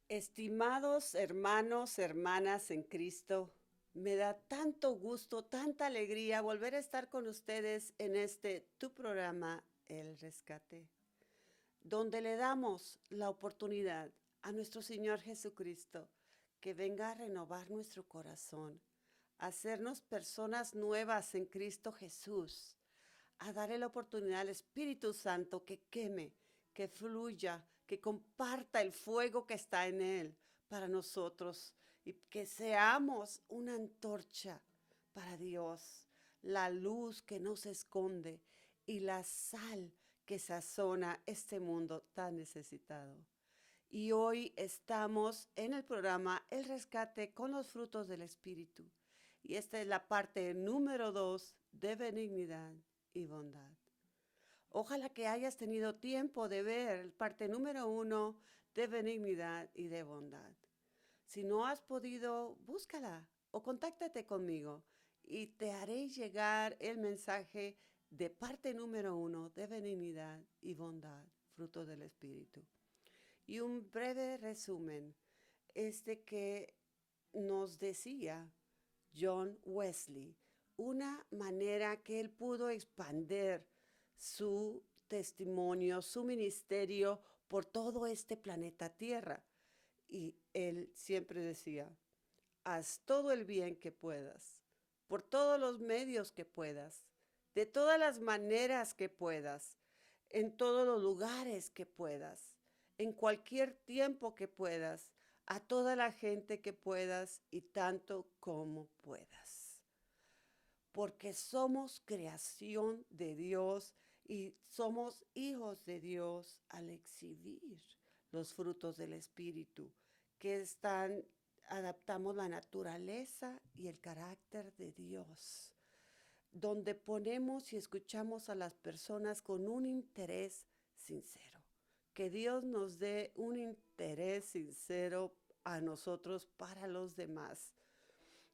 Estimados hermanos, hermanas en Cristo, me da tanto gusto, tanta alegría volver a estar con ustedes en tu programa, El Rescate, donde le damos la oportunidad a nuestro Señor Jesucristo que venga a renovar nuestro corazón, a hacernos personas nuevas en Cristo Jesús, a darle la oportunidad al Espíritu Santo que queme, que fluya, que comparta el fuego que está en Él para nosotros y que seamos una antorcha para Dios, la luz que no se esconde y la sal que sazona este mundo tan necesitado. Y hoy estamos en el programa El Rescate con los frutos del Espíritu. Y esta es la parte número 2 de benignidad y bondad. Ojalá que hayas tenido tiempo de ver el parte número 1 de benignidad y de bondad. Si no has podido, búscala o contáctate conmigo y te haré llegar el mensaje de parte número 1 de benignidad y bondad, fruto del Espíritu. Y un breve resumen es de que nos decía John Wesley una manera que él pudo expander su testimonio, su ministerio por todo este planeta Tierra. Y él siempre decía, haz todo el bien que puedas, por todos los medios que puedas, de todas las maneras que puedas, en todos los lugares que puedas, en cualquier tiempo que puedas, a toda la gente que puedas y tanto como puedas. Porque somos creación de Dios y somos hijos de Dios al exhibir los frutos del Espíritu, que adaptamos la naturaleza y el carácter de Dios, donde ponemos y escuchamos a las personas con un interés sincero. Que Dios nos dé un interés sincero a nosotros para los demás.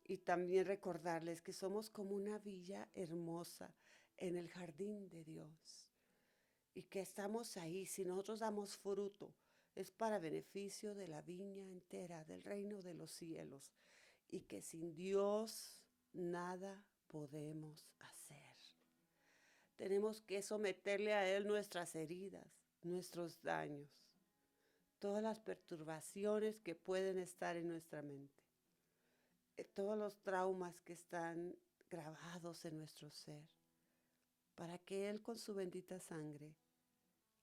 Y también recordarles que somos como una villa hermosa en el jardín de Dios. Y que estamos ahí, si nosotros damos fruto, es para beneficio de la viña entera, del reino de los cielos. Y que sin Dios nada podemos hacer. Tenemos que someterle a Él nuestras heridas, nuestros daños, todas las perturbaciones que pueden estar en nuestra mente, todos los traumas que están grabados en nuestro ser, para que Él con su bendita sangre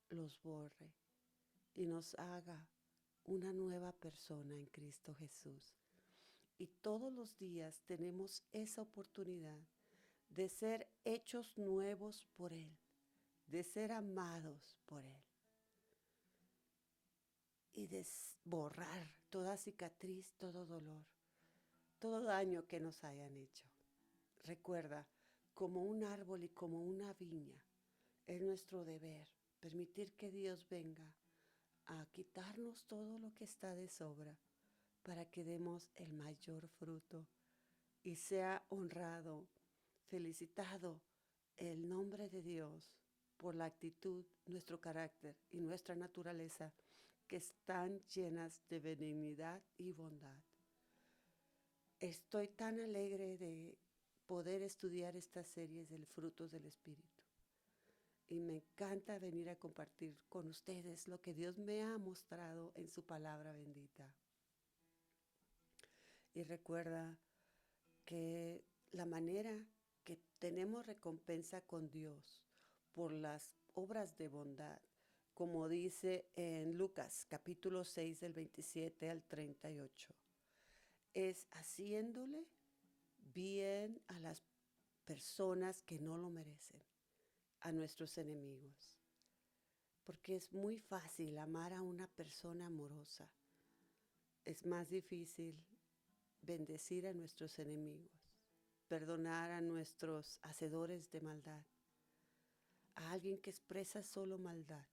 los borre y nos haga una nueva persona en Cristo Jesús. Y todos los días tenemos esa oportunidad de ser hechos nuevos por Él, de ser amados por Él y de borrar toda cicatriz, todo dolor, todo daño que nos hayan hecho. Recuerda, como un árbol y como una viña, es nuestro deber permitir que Dios venga a quitarnos todo lo que está de sobra para que demos el mayor fruto y sea honrado, felicitado el nombre de Dios por la actitud, nuestro carácter y nuestra naturaleza que están llenas de benignidad y bondad. Estoy tan alegre de poder estudiar estas series del frutos del Espíritu. Y me encanta venir a compartir con ustedes lo que Dios me ha mostrado en su palabra bendita. Y recuerda que la manera que tenemos recompensa con Dios por las obras de bondad, como dice en Lucas capítulo 6 del 27 al 38, es haciéndole bien a las personas que no lo merecen, a nuestros enemigos. Porque es muy fácil amar a una persona amorosa. Es más difícil bendecir a nuestros enemigos, perdonar a nuestros hacedores de maldad, a alguien que expresa solo maldad.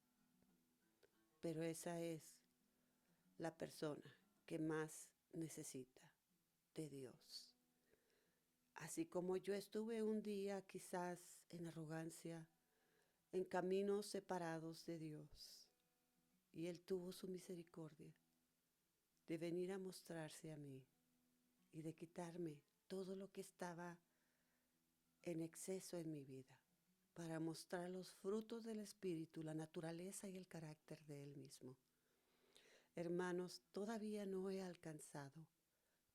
Pero esa es la persona que más necesita de Dios. Así como yo estuve un día quizás en arrogancia, en caminos separados de Dios, y Él tuvo su misericordia de venir a mostrarse a mí y de quitarme todo lo que estaba en exceso en mi vida, para mostrar los frutos del Espíritu, la naturaleza y el carácter de Él mismo. Hermanos, todavía no he alcanzado,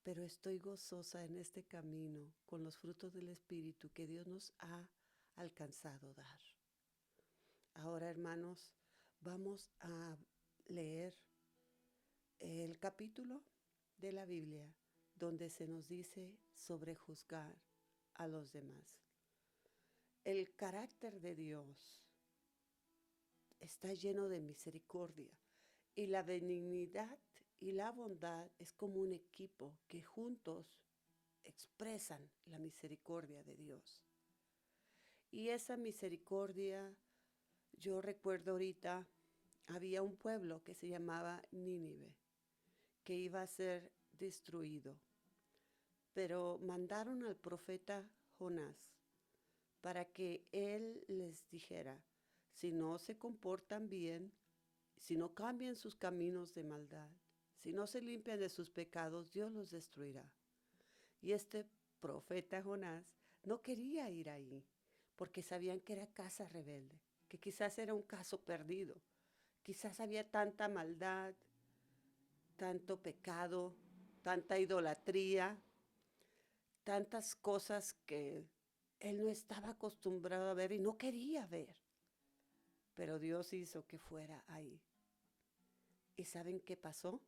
pero estoy gozosa en este camino con los frutos del Espíritu que Dios nos ha alcanzado dar. Ahora, hermanos, vamos a leer el capítulo de la Biblia donde se nos dice sobre juzgar a los demás. El carácter de Dios está lleno de misericordia y la benignidad y la bondad es como un equipo que juntos expresan la misericordia de Dios. Y esa misericordia, yo recuerdo ahorita, había un pueblo que se llamaba Nínive, que iba a ser destruido, pero mandaron al profeta Jonás para que él les dijera, si no se comportan bien, si no cambian sus caminos de maldad, si no se limpian de sus pecados, Dios los destruirá. Y este profeta Jonás no quería ir ahí, porque sabían que era casa rebelde, que quizás era un caso perdido, quizás había tanta maldad, tanto pecado, tanta idolatría, tantas cosas que él no estaba acostumbrado a ver y no quería ver. Pero Dios hizo que fuera ahí. ¿Y saben qué pasó?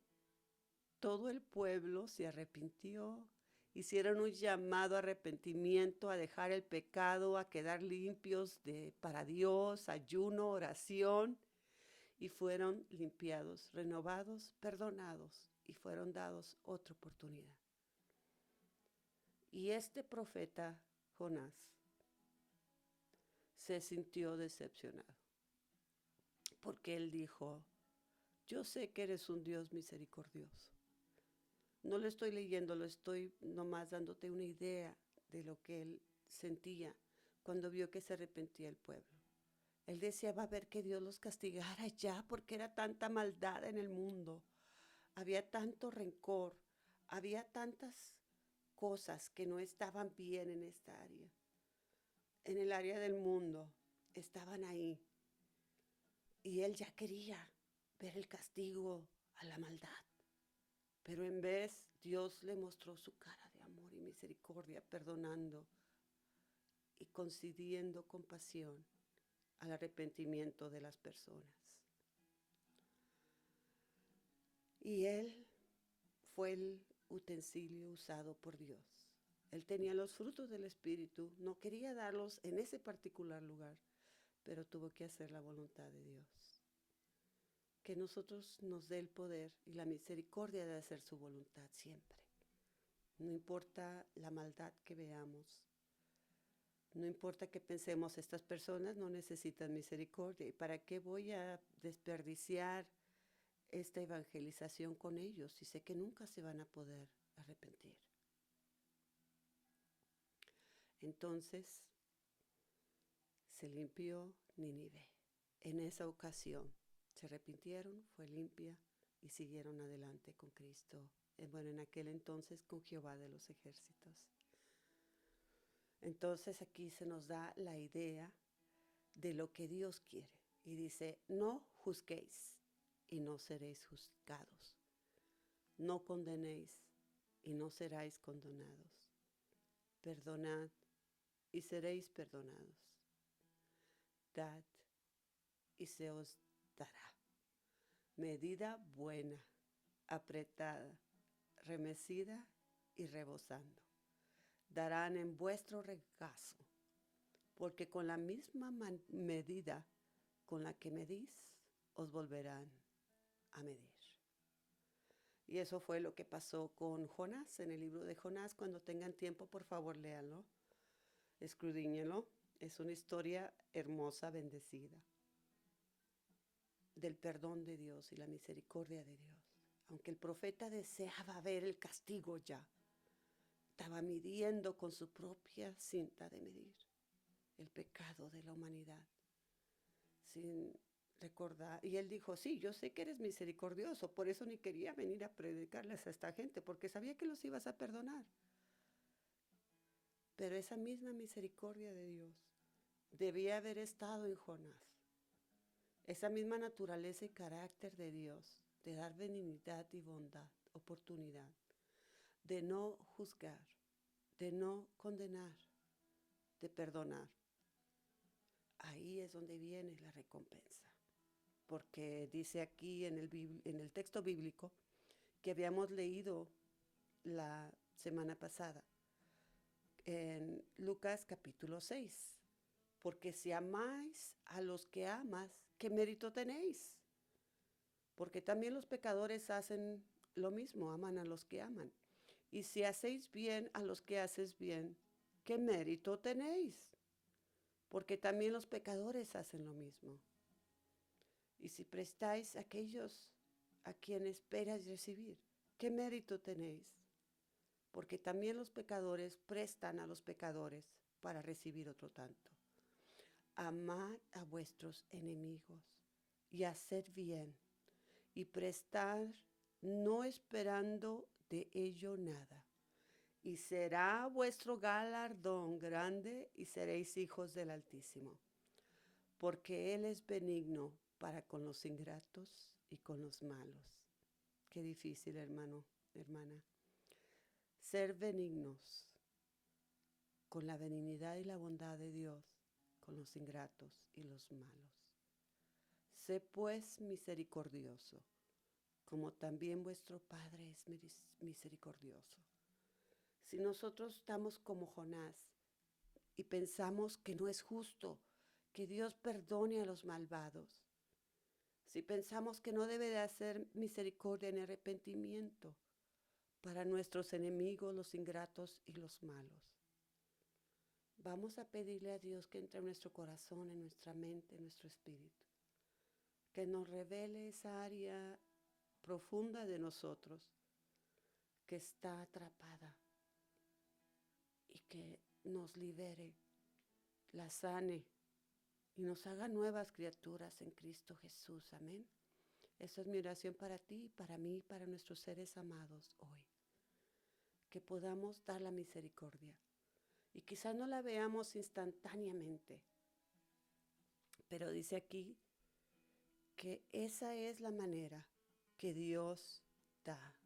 Todo el pueblo se arrepintió, hicieron un llamado a arrepentimiento, a dejar el pecado, a quedar limpios para Dios, ayuno, oración, y fueron limpiados, renovados, perdonados, y fueron dados otra oportunidad. Y este profeta, Jonás, se sintió decepcionado, porque él dijo, yo sé que eres un Dios misericordioso. No lo estoy leyendo, lo estoy nomás dándote una idea de lo que él sentía cuando vio que se arrepentía el pueblo. Él deseaba ver que Dios los castigara ya porque era tanta maldad en el mundo. Había tanto rencor, había tantas cosas que no estaban bien en esta área. En el área del mundo estaban ahí. Y él ya quería ver el castigo a la maldad. Pero en vez, Dios le mostró su cara de amor y misericordia, perdonando y concediendo compasión al arrepentimiento de las personas. Y él fue el utensilio usado por Dios. Él tenía los frutos del Espíritu, no quería darlos en ese particular lugar, pero tuvo que hacer la voluntad de Dios. Que nosotros nos dé el poder y la misericordia de hacer su voluntad siempre. No importa la maldad que veamos, no importa que pensemos, estas personas no necesitan misericordia, ¿y para qué voy a desperdiciar esta evangelización con ellos si sé que nunca se van a poder arrepentir? Entonces se limpió Nínive. En esa ocasión se arrepintieron, fue limpia y siguieron adelante con Cristo. Bueno, en aquel entonces con Jehová de los ejércitos. Entonces aquí se nos da la idea de lo que Dios quiere. Y dice, no juzguéis y no seréis juzgados. No condenéis y no seráis condenados. Perdonad y seréis perdonados. Dad y se os dará. Medida buena, apretada, remecida y rebosando. Darán en vuestro regazo, porque con la misma medida con la que medís, os volverán a medir. Y eso fue lo que pasó con Jonás, en el libro de Jonás. Cuando tengan tiempo, por favor, léanlo, escudriñenlo. Es una historia hermosa, bendecida, del perdón de Dios y la misericordia de Dios. Aunque el profeta deseaba ver el castigo ya, estaba midiendo con su propia cinta de medir el pecado de la humanidad, sin recordar. Y él dijo, sí, yo sé que eres misericordioso, por eso ni quería venir a predicarles a esta gente, porque sabía que los ibas a perdonar. Pero esa misma misericordia de Dios debía haber estado en Jonás. Esa misma naturaleza y carácter de Dios, de dar benignidad y bondad, oportunidad, de no juzgar, de no condenar, de perdonar. Ahí es donde viene la recompensa. Porque dice aquí en el texto bíblico que habíamos leído la semana pasada, en Lucas capítulo 6. Porque si amáis a los que amas, ¿qué mérito tenéis? Porque también los pecadores hacen lo mismo, aman a los que aman. Y si hacéis bien a los que haces bien, ¿qué mérito tenéis? Porque también los pecadores hacen lo mismo. Y si prestáis a aquellos a quienes esperáis recibir, ¿qué mérito tenéis? Porque también los pecadores prestan a los pecadores para recibir otro tanto. Amad a vuestros enemigos y haced bien y prestar no esperando de ello nada. Y será vuestro galardón grande y seréis hijos del Altísimo, porque Él es benigno para con los ingratos y con los malos. Qué difícil, hermano, hermana. Ser benignos con la benignidad y la bondad de Dios, con los ingratos y los malos. Sé pues misericordioso, como también vuestro Padre es misericordioso. Si nosotros estamos como Jonás y pensamos que no es justo que Dios perdone a los malvados, si pensamos que no debe de hacer misericordia ni arrepentimiento para nuestros enemigos, los ingratos y los malos, vamos a pedirle a Dios que entre en nuestro corazón, en nuestra mente, en nuestro espíritu, que nos revele esa área profunda de nosotros que está atrapada y que nos libere, la sane y nos haga nuevas criaturas en Cristo Jesús. Amén. Esa es mi oración para ti, para mí, para nuestros seres amados hoy. Que podamos dar la misericordia. Y quizás no la veamos instantáneamente, pero dice aquí que esa es la manera que Dios da.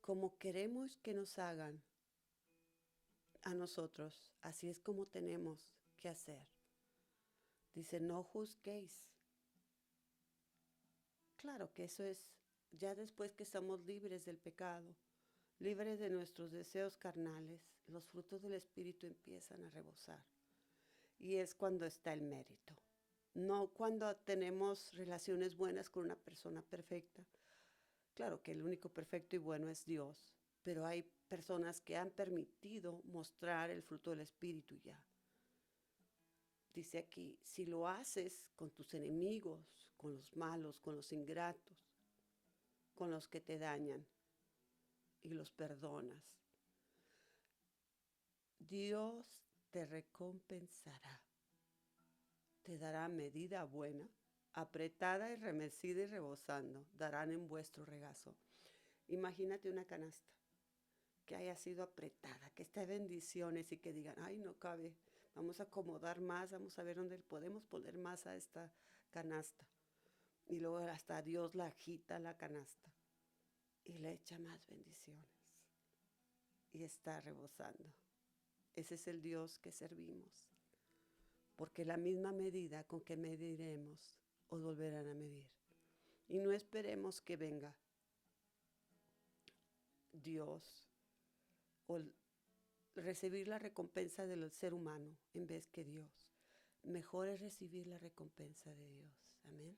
Como queremos que nos hagan a nosotros, así es como tenemos que hacer. Dice, no juzguéis. Claro que eso es ya después que estamos libres del pecado, libres de nuestros deseos carnales, los frutos del Espíritu empiezan a rebosar. Y es cuando está el mérito. No cuando tenemos relaciones buenas con una persona perfecta. Claro que el único perfecto y bueno es Dios, pero hay personas que han permitido mostrar el fruto del Espíritu ya. Dice aquí, si lo haces con tus enemigos, con los malos, con los ingratos, con los que te dañan y los perdonas, Dios te recompensará. Te dará medida buena, apretada y remecida y rebosando, darán en vuestro regazo. Imagínate una canasta que haya sido apretada, que esté bendiciones y que digan, ay, no cabe, vamos a acomodar más, vamos a ver dónde podemos poner más a esta canasta. Y luego hasta Dios la agita la canasta y le echa más bendiciones. Y está rebosando. Ese es el Dios que servimos. Porque la misma medida con que mediremos, os volverán a medir. Y no esperemos que venga Dios o recibir la recompensa del ser humano en vez que Dios. Mejor es recibir la recompensa de Dios. Amén.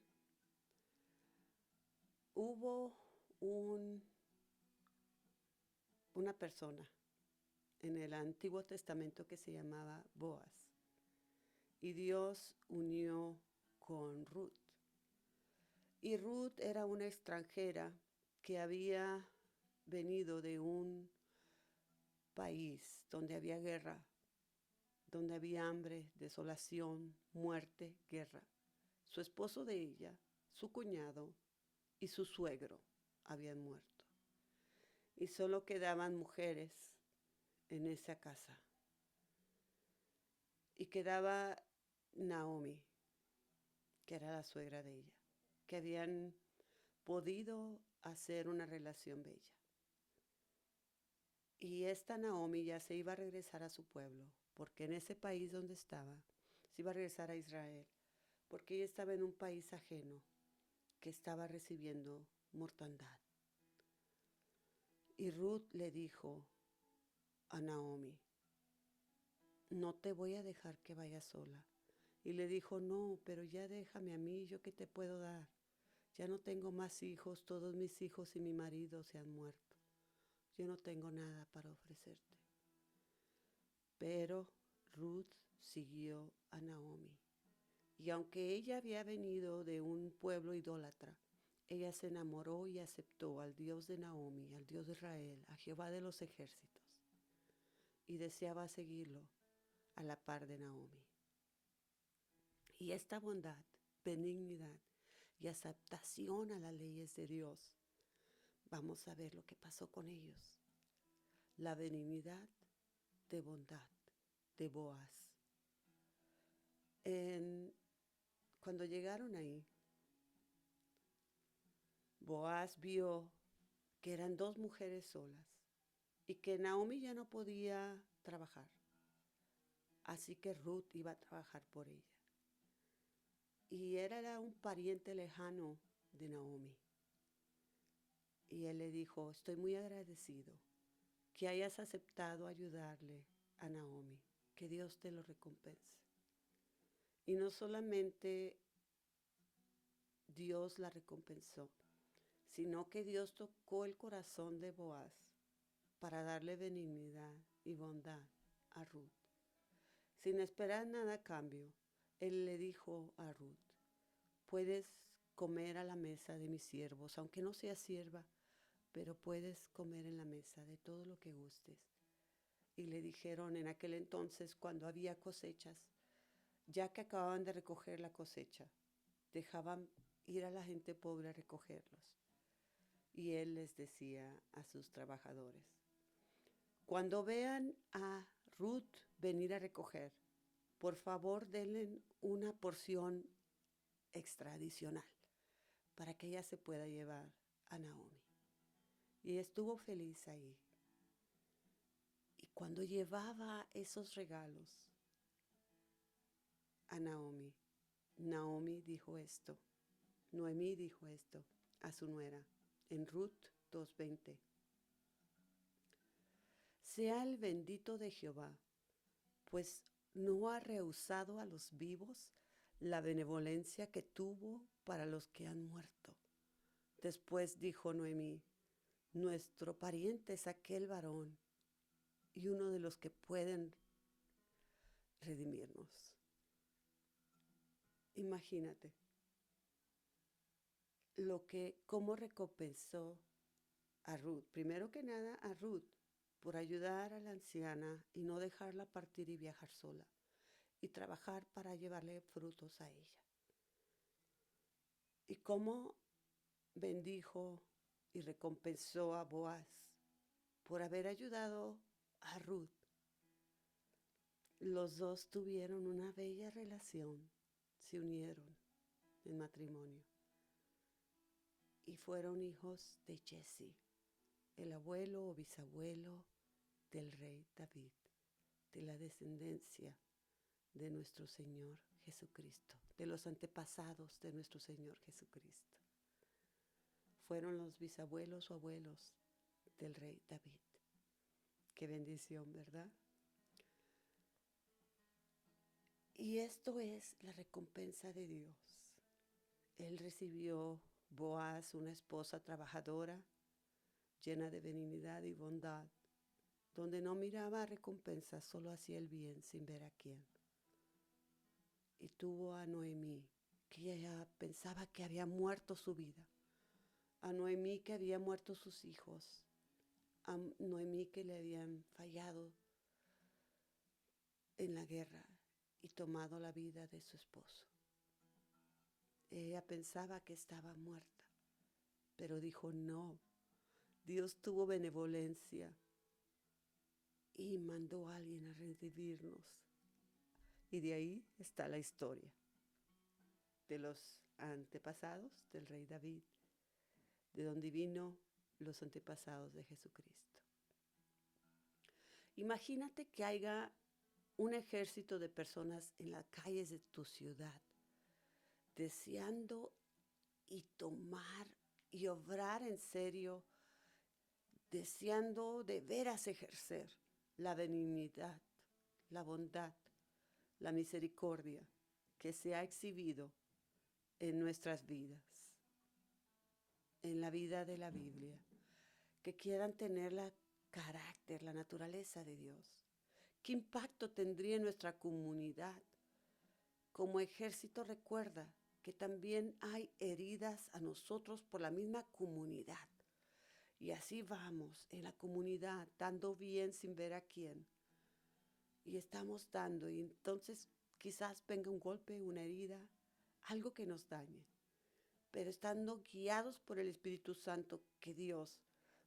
Hubo una persona en el Antiguo Testamento que se llamaba Boaz. Y Dios unió con Ruth. Y Ruth era una extranjera que había venido de un país donde había guerra, donde había hambre, desolación, muerte, guerra. Su esposo de ella, su cuñado y su suegro habían muerto. Y solo quedaban mujeres en esa casa. Y quedaba Naomi, que era la suegra de ella, que habían podido hacer una relación bella. Y esta Naomi ya se iba a regresar a su pueblo, porque en ese país donde estaba, se iba a regresar a Israel, porque ella estaba en un país ajeno que estaba recibiendo mortandad. Y Ruth le dijo a Naomi, no te voy a dejar que vayas sola. Y le dijo, no, pero ya déjame a mí, ¿yo qué te puedo dar? Ya no tengo más hijos, todos mis hijos y mi marido se han muerto. Yo no tengo nada para ofrecerte. Pero Ruth siguió a Naomi. Y aunque ella había venido de un pueblo idólatra, ella se enamoró y aceptó al Dios de Naomi, al Dios de Israel, a Jehová de los ejércitos, y deseaba seguirlo a la par de Naomi. Y esta bondad, benignidad y aceptación a las leyes de Dios, vamos a ver lo que pasó con ellos. La benignidad de bondad de Boaz. Cuando llegaron ahí, Boaz vio que eran dos mujeres solas y que Naomi ya no podía trabajar. Así que Ruth iba a trabajar por ella. Y era un pariente lejano de Naomi. Y él le dijo, estoy muy agradecido que hayas aceptado ayudarle a Naomi, que Dios te lo recompense. Y no solamente Dios la recompensó, sino que Dios tocó el corazón de Boaz para darle benignidad y bondad a Ruth. Sin esperar nada a cambio, él le dijo a Ruth, puedes comer a la mesa de mis siervos, aunque no seas sierva, pero puedes comer en la mesa de todo lo que gustes. Y le dijeron en aquel entonces, cuando había cosechas, ya que acababan de recoger la cosecha, dejaban ir a la gente pobre a recogerlos. Y él les decía a sus trabajadores, cuando vean a Ruth venir a recoger, por favor denle una porción extra adicional para que ella se pueda llevar a Naomi. Y estuvo feliz ahí. Y cuando llevaba esos regalos a Naomi, Naomi dijo esto, Noemí dijo esto a su nuera en Ruth 2:20. Sea el bendito de Jehová, pues no ha rehusado a los vivos la benevolencia que tuvo para los que han muerto. Después dijo Noemí, nuestro pariente es aquel varón y uno de los que pueden redimirnos. Imagínate cómo recompensó a Ruth. Primero que nada a Ruth por ayudar a la anciana y no dejarla partir y viajar sola y trabajar para llevarle frutos a ella. Y cómo bendijo y recompensó a Boaz por haber ayudado a Ruth. Los dos tuvieron una bella relación, se unieron en matrimonio y fueron hijos de Jesse, el abuelo o bisabuelo del rey David, de la descendencia de nuestro Señor Jesucristo, de los antepasados de nuestro Señor Jesucristo. Fueron los bisabuelos o abuelos del rey David. Qué bendición, ¿verdad? Y esto es la recompensa de Dios. Él recibió Boaz, una esposa trabajadora, llena de benignidad y bondad, donde no miraba recompensa, solo hacía el bien sin ver a quién. Y tuvo a Noemí, que ella pensaba que había muerto su vida, a Noemí que había muerto sus hijos, a Noemí que le habían fallado en la guerra y tomado la vida de su esposo. Ella pensaba que estaba muerta, pero dijo no. Dios tuvo benevolencia y mandó a alguien a revivirnos. Y de ahí está la historia de los antepasados del rey David, de donde vino los antepasados de Jesucristo. Imagínate que haya un ejército de personas en las calles de tu ciudad, deseando y tomar y obrar en serio, deseando de veras ejercer la benignidad, la bondad, la misericordia que se ha exhibido en nuestras vidas, en la vida de la Biblia, que quieran tener la carácter, la naturaleza de Dios. ¿Qué impacto tendría en nuestra comunidad? Como ejército, recuerda que también hay heridas a nosotros por la misma comunidad. Y así vamos en la comunidad, dando bien sin ver a quién. Y estamos dando, y entonces quizás venga un golpe, una herida, algo que nos dañe. Pero estando guiados por el Espíritu Santo, que Dios,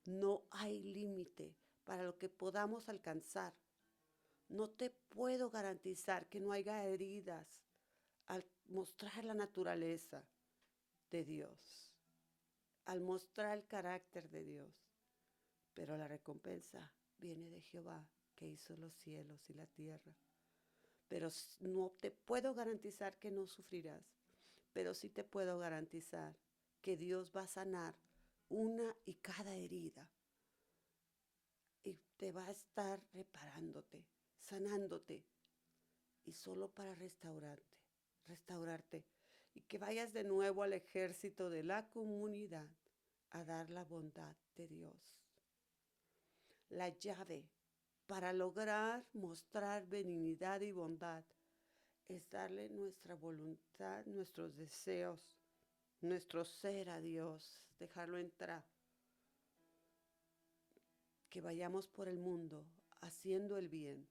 no hay límite para lo que podamos alcanzar. No te puedo garantizar que no haya heridas al mostrar la naturaleza de Dios, al mostrar el carácter de Dios. Pero la recompensa viene de Jehová, que hizo los cielos y la tierra. Pero no te puedo garantizar que no sufrirás, pero sí te puedo garantizar que Dios va a sanar una y cada herida y te va a estar reparándote, sanándote, y solo para restaurarte, y que vayas de nuevo al ejército de la comunidad a dar la bondad de Dios. La llave para lograr mostrar benignidad y bondad es darle nuestra voluntad, nuestros deseos, nuestro ser a Dios, dejarlo entrar. Que vayamos por el mundo haciendo el bien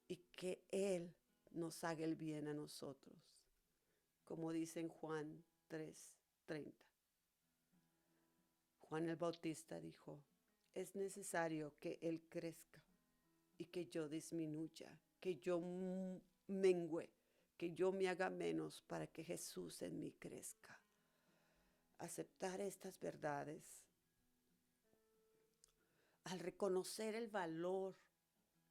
y que Él nos haga el bien a nosotros, como dice en Juan 3:30. Juan el Bautista dijo, es necesario que Él crezca y que yo disminuya, que yo mengüe, que yo me haga menos para que Jesús en mí crezca. Aceptar estas verdades, al reconocer el valor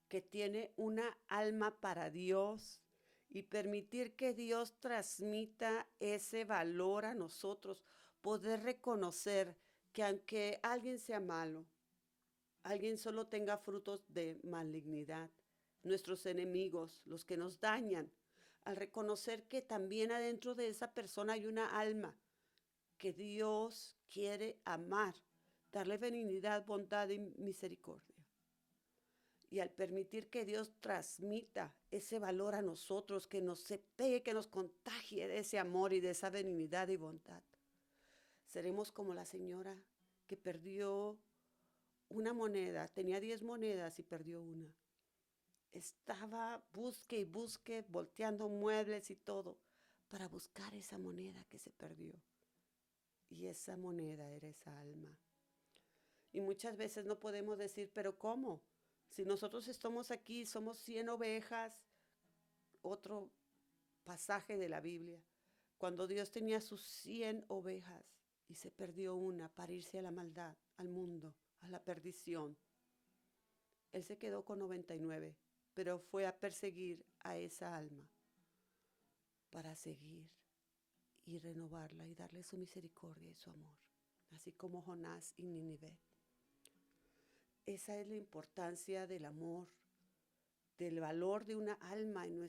que tiene una alma para Dios y permitir que Dios transmita ese valor a nosotros, poder reconocer que aunque alguien sea malo, alguien solo tenga frutos de malignidad, nuestros enemigos, los que nos dañan, al reconocer que también adentro de esa persona hay una alma que Dios quiere amar, darle benignidad, bondad y misericordia. Y al permitir que Dios transmita ese valor a nosotros, que nos se pegue, que nos contagie de ese amor y de esa benignidad y bondad, seremos como la señora que perdió una moneda, tenía 10 monedas y perdió una. Estaba busque y busque, volteando muebles y todo, para buscar esa moneda que se perdió. Y esa moneda era esa alma. Y muchas veces no podemos decir, pero ¿cómo? Si nosotros estamos aquí, somos 100 ovejas, otro pasaje de la Biblia, cuando Dios tenía sus 100 ovejas y se perdió una para irse a la maldad, al mundo, a la perdición. Él se quedó con 99, pero fue a perseguir a esa alma para seguir y renovarla y darle su misericordia y su amor, así como Jonás y Nínive. Esa es la importancia del amor, del valor de una alma en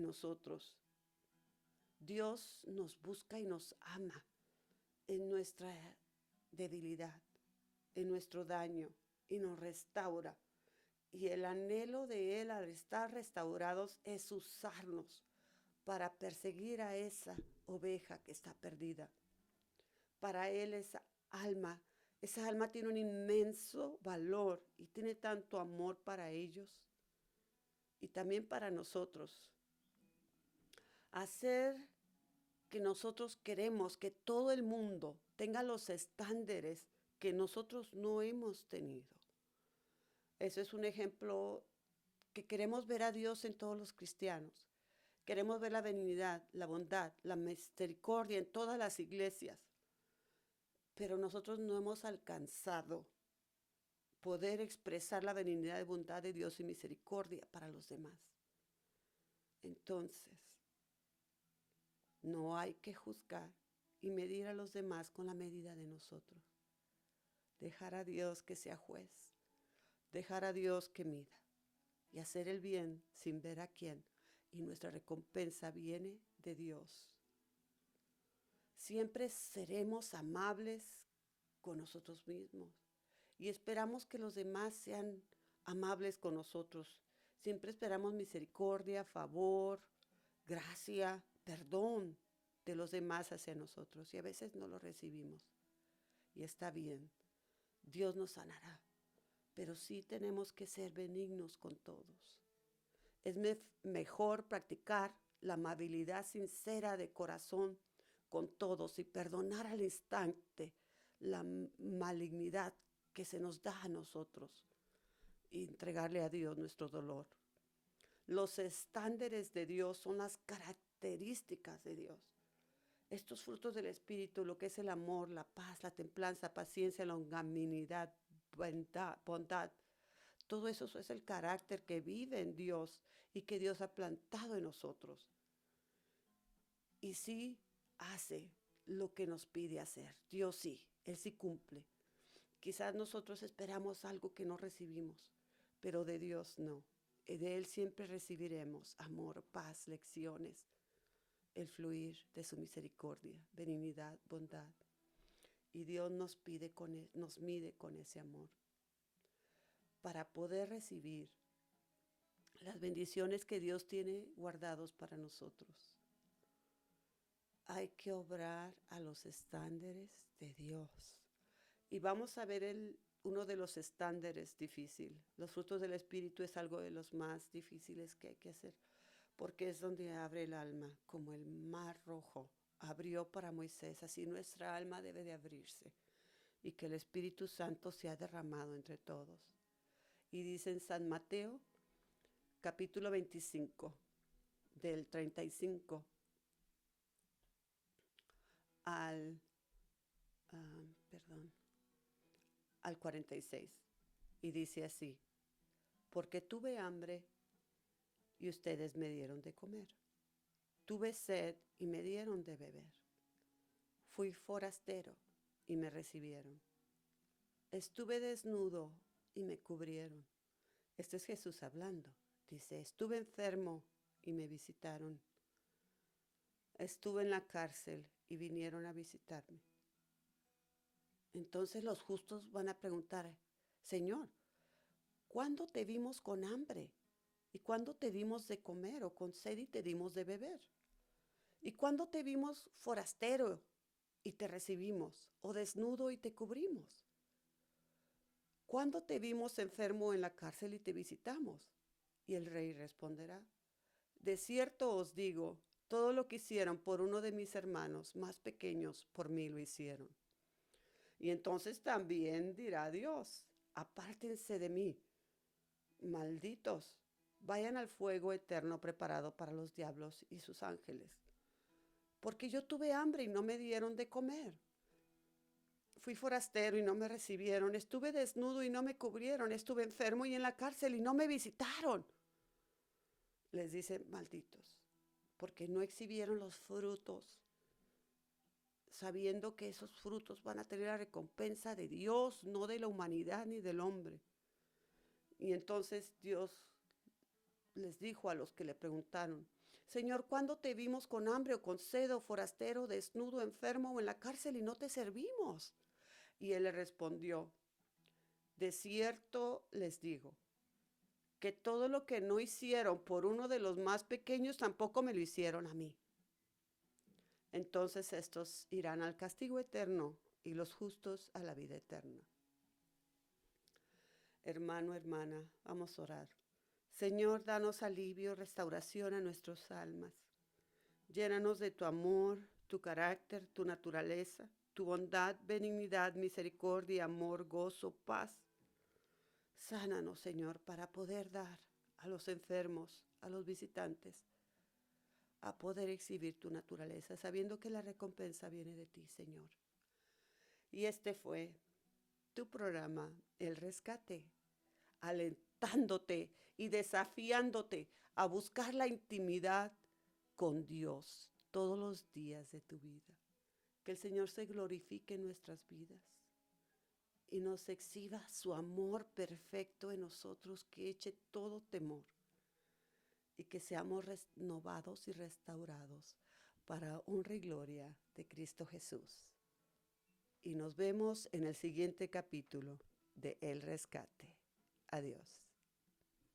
nosotros. Dios nos busca y nos ama en nuestra debilidad, en nuestro daño, y nos restaura. Y el anhelo de Él al estar restaurados es usarnos para perseguir a esa oveja que está perdida. Para Él esa alma tiene un inmenso valor y tiene tanto amor para ellos. y también para nosotros. Hacer que nosotros queremos que todo el mundo tenga los estándares que nosotros no hemos tenido. Ese es un ejemplo que queremos ver a Dios en todos los cristianos. Queremos ver la benignidad, la bondad, la misericordia en todas las iglesias. Pero nosotros no hemos alcanzado poder expresar la benignidad y bondad de Dios y misericordia para los demás. Entonces, no hay que juzgar y medir a los demás con la medida de nosotros. Dejar a Dios que sea juez. Dejar a Dios que mida. Y hacer el bien sin ver a quién. Y nuestra recompensa viene de Dios. Siempre seremos amables con nosotros mismos. Y esperamos que los demás sean amables con nosotros. Siempre esperamos misericordia, favor, gracia, perdón de los demás hacia nosotros. Y a veces no lo recibimos. Y está bien. Dios nos sanará. Pero sí tenemos que ser benignos con todos. Es mejor practicar la amabilidad sincera de corazón con todos y perdonar al instante la malignidad que se nos da a nosotros y entregarle a Dios nuestro dolor. Los estándares de Dios son las características de Dios. Estos frutos del Espíritu, lo que es el amor, la paz, la templanza, paciencia, longanimidad, bondad, todo eso es el carácter que vive en Dios y que Dios ha plantado en nosotros. Y sí hace lo que nos pide hacer. Dios sí, Él sí cumple. Quizás nosotros esperamos algo que no recibimos, pero de Dios no. De Él siempre recibiremos amor, paz, lecciones, el fluir de su misericordia, benignidad, bondad. Y Dios nos mide con ese amor. Para poder recibir las bendiciones que Dios tiene guardados para nosotros, hay que obrar a los estándares de Dios. Y vamos a ver uno de los estándares difíciles. Los frutos del Espíritu es algo de los más difíciles que hay que hacer, porque es donde abre el alma, como el mar rojo abrió para Moisés, así nuestra alma debe de abrirse, y que el Espíritu Santo sea derramado entre todos. Y dice en San Mateo, capítulo 25, del 35 al 46. Y dice así: porque tuve hambre y ustedes me dieron de comer. Tuve sed y me dieron de beber. Fui forastero y me recibieron. Estuve desnudo y me cubrieron. Este es Jesús hablando. Dice, estuve enfermo y me visitaron. Estuve en la cárcel y vinieron a visitarme. Entonces los justos van a preguntar, Señor, ¿cuándo te vimos con hambre? ¿Y cuándo te dimos de comer o con sed y te dimos de beber? ¿Y cuándo te vimos forastero y te recibimos o desnudo y te cubrimos? ¿Cuándo te vimos enfermo en la cárcel y te visitamos? Y el rey responderá, de cierto os digo, todo lo que hicieron por uno de mis hermanos más pequeños, por mí lo hicieron. Y entonces también dirá Dios, apártense de mí, malditos, vayan al fuego eterno preparado para los diablos y sus ángeles. Porque yo tuve hambre y no me dieron de comer. Fui forastero y no me recibieron. Estuve desnudo y no me cubrieron. Estuve enfermo y en la cárcel y no me visitaron. Les dice, malditos, porque no exhibieron los frutos, sabiendo que esos frutos van a tener la recompensa de Dios, no de la humanidad ni del hombre. Y entonces Dios les dijo a los que le preguntaron, Señor, ¿cuándo te vimos con hambre o con sed o forastero, desnudo, enfermo o en la cárcel y no te servimos? Y él le respondió, de cierto les digo, que todo lo que no hicieron por uno de los más pequeños tampoco me lo hicieron a mí. Entonces estos irán al castigo eterno y los justos a la vida eterna. Hermano, hermana, vamos a orar. Señor, danos alivio, restauración a nuestras almas. Llénanos de tu amor, tu carácter, tu naturaleza, tu bondad, benignidad, misericordia, amor, gozo, paz. Sánanos, Señor, para poder dar a los enfermos, a los visitantes, a poder exhibir tu naturaleza, sabiendo que la recompensa viene de ti, Señor. Y este fue tu programa, El Rescate, alentándote y desafiándote a buscar la intimidad con Dios todos los días de tu vida. Que el Señor se glorifique en nuestras vidas y nos exhiba su amor perfecto en nosotros, que eche todo temor, y que seamos renovados y restaurados para honra y gloria de Cristo Jesús. Y nos vemos en el siguiente capítulo de El Rescate. Adiós.